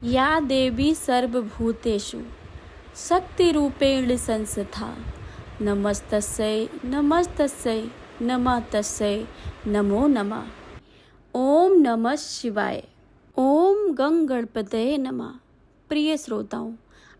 या देवी सर्वभूतेषु शक्तिरूपेण संस्था नमस्तस्यै नमस्तस्यै नमः तस्यै नमो नमः। ओम नमः शिवाय। ओम गंग गणपतये नमः। प्रिय श्रोताओं,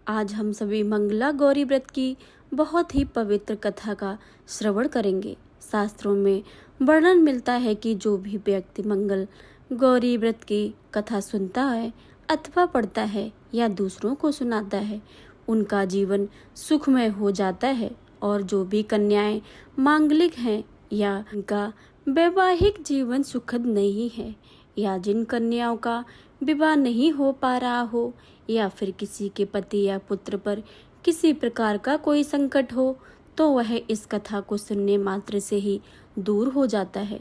आज हम सभी मंगला गौरी व्रत की बहुत ही पवित्र कथा का श्रवण करेंगे। शास्त्रों में वर्णन मिलता है कि जो भी व्यक्ति मंगल गौरी व्रत की कथा सुनता है अथवा पढ़ता है या दूसरों को सुनाता है, उनका जीवन सुखमय हो जाता है। और जो भी कन्याएं मांगलिक हैं या उनका वैवाहिक जीवन सुखद नहीं है, या जिन कन्याओं का विवाह नहीं हो पा रहा हो, या फिर किसी के पति या पुत्र पर किसी प्रकार का कोई संकट हो, तो वह इस कथा को सुनने मात्र से ही दूर हो जाता है।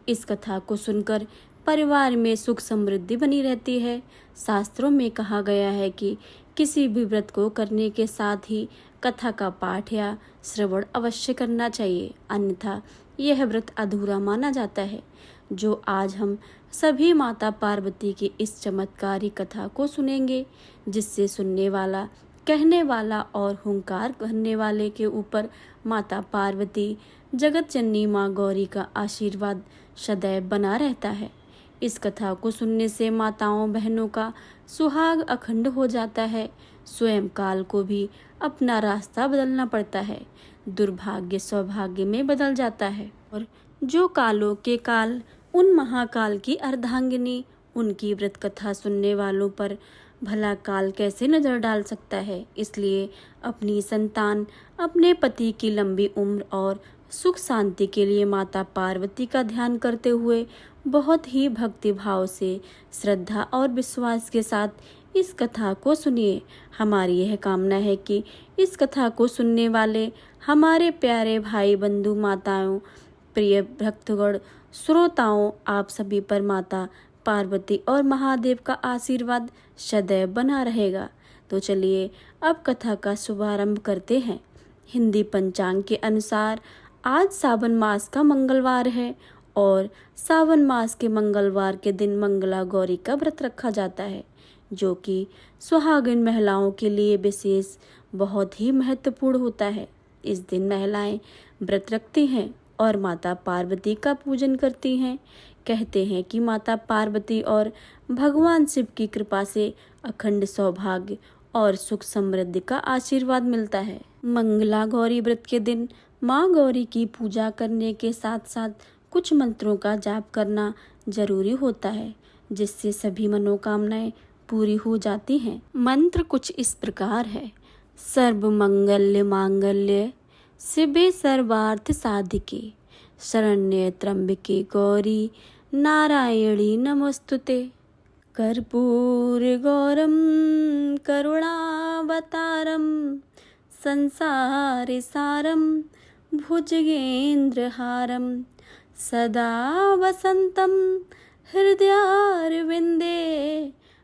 इस कथा को सुनकर परिवार में सुख समृद्धि बनी रहती है। शास्त्रों में कहा गया है कि किसी भी व्रत को करने के साथ ही कथा का पाठ या श्रवण अवश्य करना चाहिए, अन्यथा यह व्रत अधूरा माना जाता है। जो आज हम सभी माता पार्वती की इस चमत्कारी कथा को सुनेंगे, जिससे सुनने वाला, कहने वाला और हुंकार भरने वाले के ऊपर माता पार्वती जगत जननी माँ गौरी का आशीर्वाद सदैव बना रहता है। इस कथा को सुनने से माताओं बहनों का सुहाग अखंड हो जाता है। स्वयं काल को भी अपना रास्ता बदलना पड़ता है। दुर्भाग्य सौभाग्य में बदल जाता है। और जो कालों के काल उन महाकाल की अर्धांगिनी, उनकी व्रत कथा सुनने वालों पर भला काल कैसे नजर डाल सकता है। इसलिए अपनी संतान, अपने पति की लंबी उम्र और सुख शांति के लिए माता पार्वती का ध्यान करते हुए बहुत ही भक्ति भाव से, श्रद्धा और विश्वास के साथ इस कथा को सुनिए। हमारी यह कामना है कि इस कथा को सुनने वाले हमारे प्यारे भाई बंधु माताओं, प्रिय भक्तगण, श्रोताओं, आप सभी पर माता पार्वती और महादेव का आशीर्वाद सदैव बना रहेगा। तो चलिए अब कथा का शुभारंभ करते हैं। हिंदी पंचांग के अनुसार आज सावन मास का मंगलवार है और सावन मास के मंगलवार के दिन मंगला गौरी का व्रत रखा जाता है, जो कि सुहागिन महिलाओं के लिए विशेष बहुत ही महत्वपूर्ण होता है। इस दिन महिलाएं व्रत रखती हैं और माता पार्वती का पूजन करती हैं। कहते हैं कि माता पार्वती और भगवान शिव की कृपा से अखंड सौभाग्य और सुख समृद्धि का आशीर्वाद मिलता है। मंगला गौरी व्रत के दिन माँ गौरी की पूजा करने के साथ साथ कुछ मंत्रों का जाप करना जरूरी होता है, जिससे सभी मनोकामनाएं पूरी हो जाती हैं। मंत्र कुछ इस प्रकार है। सर्व मंगल्य मांगल्य शिवे सर्वार्थ साधिके शरण्ये त्र्यंबके गौरी नारायणी नमोस्तुते। कर्पूर गौरम करुणावतारम संसारे सारम भुजगेन्द्रहारम सदा वसंतम हृदयारविंदे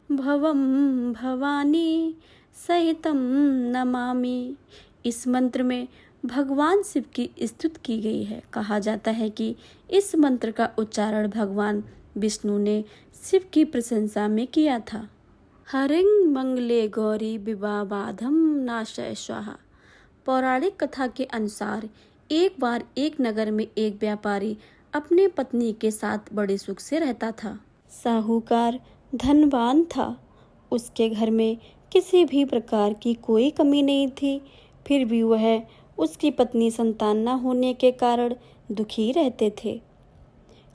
भवम भवानी सहितम नमामि। इस मंत्र में भगवान शिव की स्तुति की गई है। कहा जाता है कि इस मंत्र का उच्चारण भगवान विष्णु ने शिव की प्रशंसा में किया था। हरिं मंगले गौरी विवाबाधम नाशय स्वाहा। पौराणिक कथा के अनुसार एक बार एक नगर में एक व्यापारी अपने पत्नी के साथ बड़े सुख से रहता था। साहूकार धनवान था। उसके घर में किसी भी प्रकार की कोई कमी नहीं थी। फिर भी वह उसकी पत्नी संतान न होने के कारण दुखी रहते थे।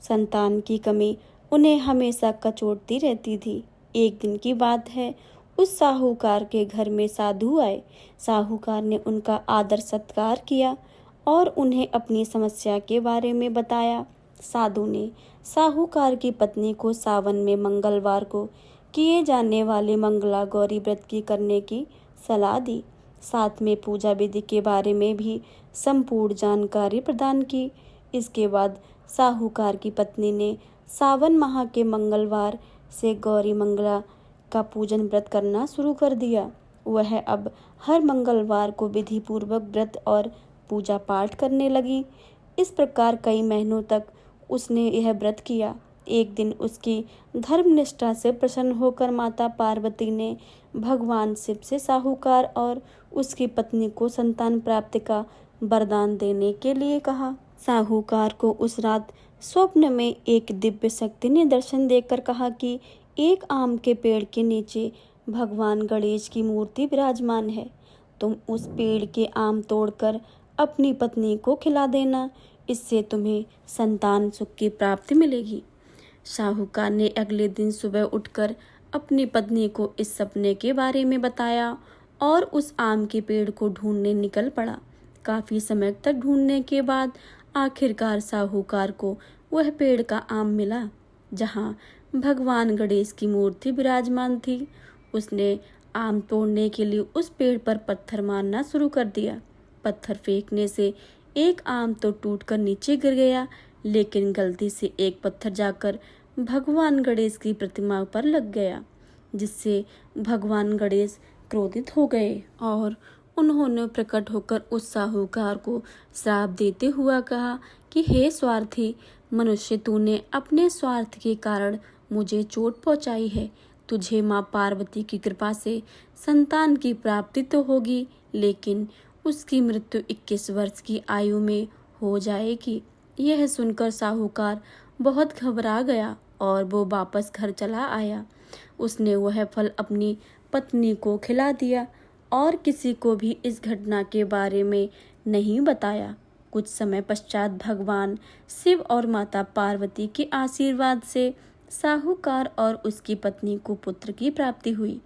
संतान की कमी उन्हें हमेशा कचोटती रहती थी। एक दिन की बात है, उस साहूकार के घर में साधु आए। साहूकार ने उनका आदर सत्कार किया और उन्हें अपनी समस्या के बारे में बताया। साधु ने साहूकार की पत्नी को सावन में मंगलवार को किए जाने वाले मंगला गौरी व्रत की करने की सलाह दी। साथ में पूजा विधि के बारे में भी संपूर्ण जानकारी प्रदान की। इसके बाद साहूकार की पत्नी ने सावन माह के मंगलवार से गौरी मंगला का पूजन व्रत करना शुरू कर दिया। वह अब हर मंगलवार को विधि पूर्वक व्रत और पूजा पाठ करने लगी। इस प्रकार कई महीनों तक उसने यह व्रत किया। एक दिन उसकी धर्मनिष्ठा से प्रसन्न होकर माता पार्वती ने भगवान शिव से साहूकार और उसकी पत्नी को संतान प्राप्ति का वरदान देने के लिए कहा। साहूकार को उस रात स्वप्न में एक दिव्य शक्ति ने दर्शन देकर कहा कि एक आम के पेड़ के नीचे भगवान गणेश की मूर्ति विराजमान है। तुम उस पेड़ के आम तोड़कर अपनी पत्नी को खिला देना, इससे तुम्हें संतान सुख की प्राप्ति मिलेगी। साहूकार ने अगले दिन सुबह उठकर अपनी पत्नी को इस सपने के बारे में बताया और उस आम के पेड़ को ढूंढने निकल पड़ा। काफी समय तक ढूंढने के बाद आखिरकार साहूकार को वह पेड़ का आम मिला जहाँ भगवान गणेश की मूर्ति विराजमान थी। उसने आम तोड़ने के लिए उस पेड़ पर पत्थर मारना शुरू कर दिया। पत्थर फेंकने से एक आम तो टूटकर नीचे गिर गया, लेकिन गलती से एक पत्थर जाकर भगवान गणेश की प्रतिमा पर लग गया, जिससे भगवान गणेश क्रोधित हो गए और उन्होंने प्रकट होकर उस साहूकार को श्राप देते हुआ कहा कि हे स्वार्थी मनुष्य, तूने अपने स्वार्थ के कारण मुझे चोट पहुंचाई है। तुझे माँ पार्वती की कृपा से संतान की प्राप्ति तो होगी, लेकिन उसकी मृत्यु 21 वर्ष की आयु में हो जाएगी। यह सुनकर साहूकार बहुत घबरा गया और वो वापस घर चला आया। उसने वह फल अपनी पत्नी को खिला दिया और किसी को भी इस घटना के बारे में नहीं बताया। कुछ समय पश्चात भगवान शिव और माता पार्वती के आशीर्वाद से साहूकार और उसकी पत्नी को पुत्र की प्राप्ति हुई।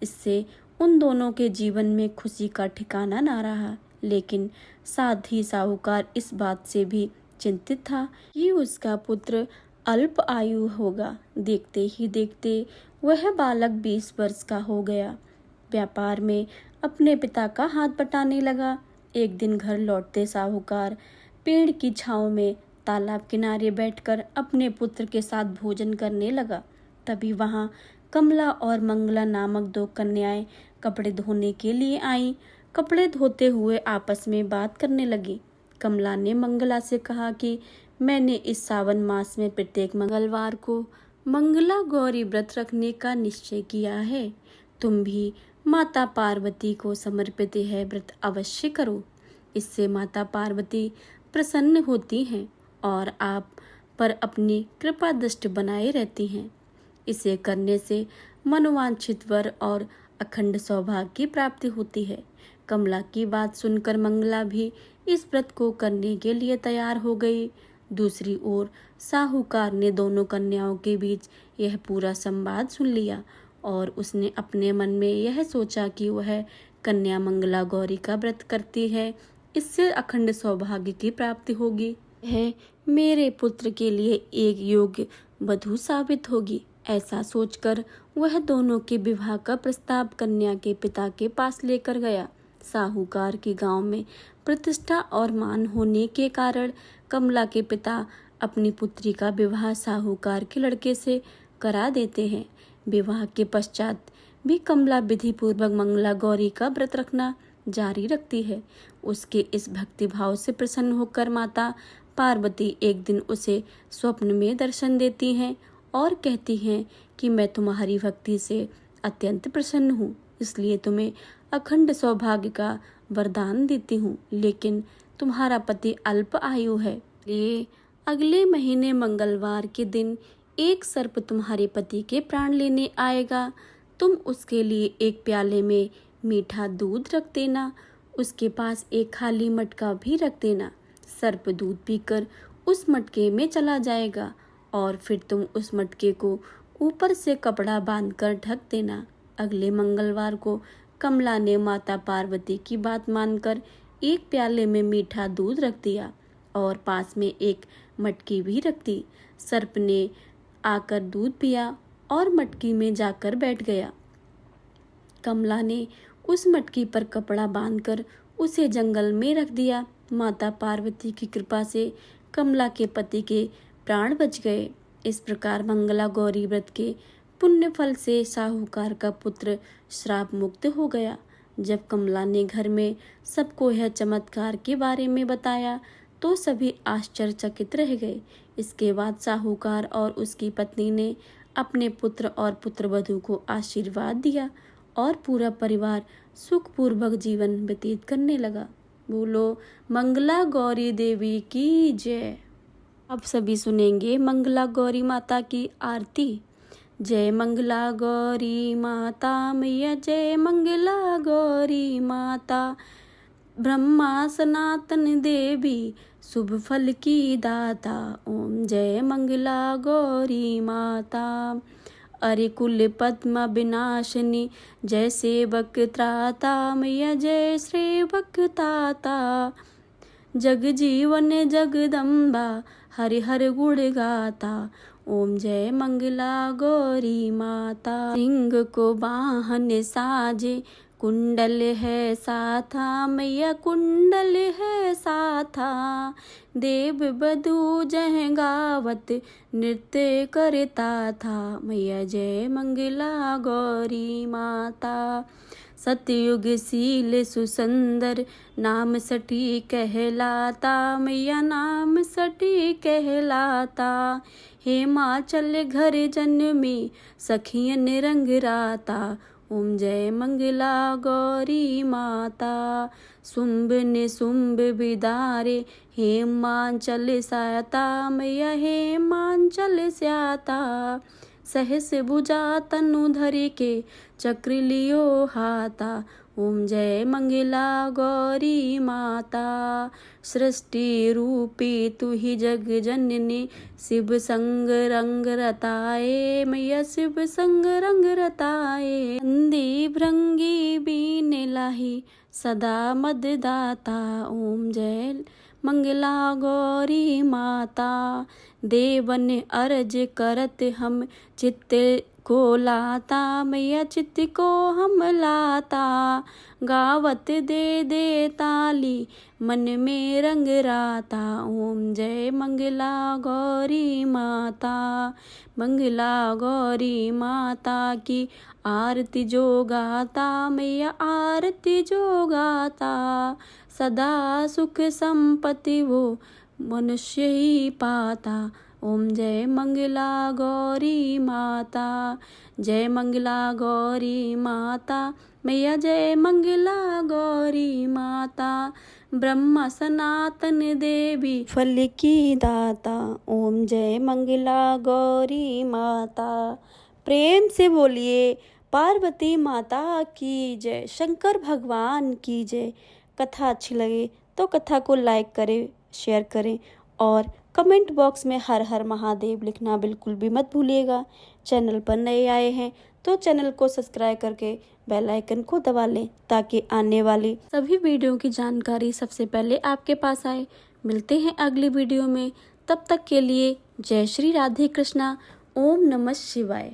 इससे उन दोनों के जीवन में खुशी का ठिकाना ना रहा, लेकिन साथ ही साहूकार इस बात से भी चिंतित था कि उसका पुत्र अल्प आयु होगा। देखते ही देखते वह बालक 20 वर्ष का हो गया। व्यापार में अपने पिता का हाथ बटाने लगा। एक दिन घर लौटते साहूकार पेड़ की छांव में तालाब किनारे बैठकर अपने पुत्र के साथ भोजन करने लगा। तभी वहां कमला और मंगला नामक 2 कन्याएं कपड़े धोने के लिए आईं। कपड़े धोते हुए आपस में बात करने लगी। कमला ने मंगला से कहा कि मैंने इस सावन मास में प्रत्येक मंगलवार को मंगला गौरी व्रत रखने का निश्चय किया है। तुम भी माता पार्वती को समर्पित यह व्रत अवश्य करो। इससे माता पार्वती प्रसन्न होती हैं और आप पर अपनी कृपा दृष्टि बनाए रहती हैं। इसे करने से मनोवांछित वर और अखंड सौभाग्य की प्राप्ति होती है। कमला की बात सुनकर मंगला भी इस व्रत को करने के लिए तैयार हो गई। दूसरी ओर साहूकार ने दोनों कन्याओं के बीच यह पूरा संवाद सुन लिया और उसने अपने मन में यह सोचा कि वह कन्या मंगला गौरी का व्रत करती है, इससे अखंड सौभाग्य की प्राप्ति होगी। यह मेरे पुत्र के लिए एक योग्य वधू साबित होगी। ऐसा सोचकर वह दोनों के विवाह का प्रस्ताव कन्या के पिता के पास लेकर गया। साहूकार के गांव में प्रतिष्ठा और मान होने के कारण कमला के पिता अपनी पुत्री का विवाह साहूकार के लड़के से करा देते हैं। विवाह के पश्चात भी कमला विधि पूर्वक मंगला गौरी का व्रत रखना जारी रखती है। उसके इस भक्ति भाव से प्रसन्न होकर माता पार्वती एक दिन उसे स्वप्न में दर्शन देती हैं और कहती हैं कि मैं तुम्हारी भक्ति से अत्यंत प्रसन्न हूँ, इसलिए तुम्हें अखंड सौभाग्य का वरदान देती हूँ, लेकिन तुम्हारा पति अल्प आयु है, इसलिए अगले महीने मंगलवार के दिन एक सर्प तुम्हारे पति के प्राण लेने आएगा। तुम उसके लिए एक प्याले में मीठा दूध रख देना, उसके पास एक खाली मटका भी रख देना। सर्प दूध पीकर उस मटके में चला जाएगा और फिर तुम उस मटके को ऊपर से कपड़ा बांधकर ढक देना। अगले मंगलवार को कमला ने माता पार्वती की बात मानकर एक प्याले में मीठा दूध रख दिया और पास में एक मटकी भी रख दी। सर्प ने आकर दूध पिया और मटकी में जाकर बैठ गया। कमला ने उस मटकी पर कपड़ा बांधकर उसे जंगल में रख दिया। माता पार्वती की कृपा से कमला के पति के प्राण बच गए। इस प्रकार मंगला गौरी व्रत के पुण्य फल से साहूकार का पुत्र श्राप मुक्त हो गया। जब कमला ने घर में सबको यह चमत्कार के बारे में बताया तो सभी आश्चर्यचकित रह गए। इसके बाद साहूकार और उसकी पत्नी ने अपने पुत्र और पुत्रवधू को आशीर्वाद दिया और पूरा परिवार सुखपूर्वक जीवन व्यतीत करने लगा। बोलो मंगला गौरी देवी की जय। अब सभी सुनेंगे मंगला गौरी माता की आरती। जय मंगला गौरी माता मैया, जय मंगला गौरी माता। ब्रह्मा सनातन देवी शुभ फल की दाता, ओम जय मंगला गौरी माता। अरे कुल पद्म विनाशिनी, जय सेवक त्राता मैया, जय सेवक ताता। जग जीवन जगदम्बा, हरि हर गुण गाता, ओम जय मंगला गौरी माता। सिंह को वाहन साजे, कुंडल है साथा मैया, कुंडल है साथा। देव बधू जह गावत नृत्य करता था मैया, जय मंगला गौरी माता। सतयुग शील सुसंदर, नाम सटी कहलाता मैया, नाम सटी कहलाता। हिमाचल घर जन्मी, सखियन रंग राता, ओम जय मंगला गौरी माता। शुंभ ने शुंभ बिदारे, हेमांचल स्याता मैया, हेमांचल स्याता। सहस भुजा तनु धरि के, चक्र लियो हाता, ओम जय मंगला गौरी माता। सृष्टि रूपी तू ही जग जननी, शिव संग रंग रताए मैया, शिव संग रंग रताए। नंदी भृंगी बीन लाही, सदा मददाता, ओम जय मंगला गौरी माता। देवन अर्ज करत हम, चित्त को लाता मैया, चित्त को हम लाता। गावत दे दे ताली, मन में रंग राता, ओम जय मंगला गौरी माता। मंगला गौरी माता की आरती जो गाता मैया, आरती जो गाता। सदा सुख संपत्ति वो मनुष्य ही पाता, ओम जय मंगला गौरी माता। जय मंगला गौरी माता मैया, जय मंगला गौरी माता। ब्रह्मा सनातन देवी फल की दाता, ओम जय मंगला गौरी माता। प्रेम से बोलिए पार्वती माता की जय, शंकर भगवान की जय। कथा अच्छी लगे तो कथा को लाइक करें, शेयर करें और कमेंट बॉक्स में हर हर महादेव लिखना बिल्कुल भी मत भूलिएगा। चैनल पर नए आए हैं तो चैनल को सब्सक्राइब करके बेल आइकन को दबा लें, ताकि आने वाली सभी वीडियो की जानकारी सबसे पहले आपके पास आए। मिलते हैं अगली वीडियो में, तब तक के लिए जय श्री राधे कृष्णा। ओम नमः शिवाय।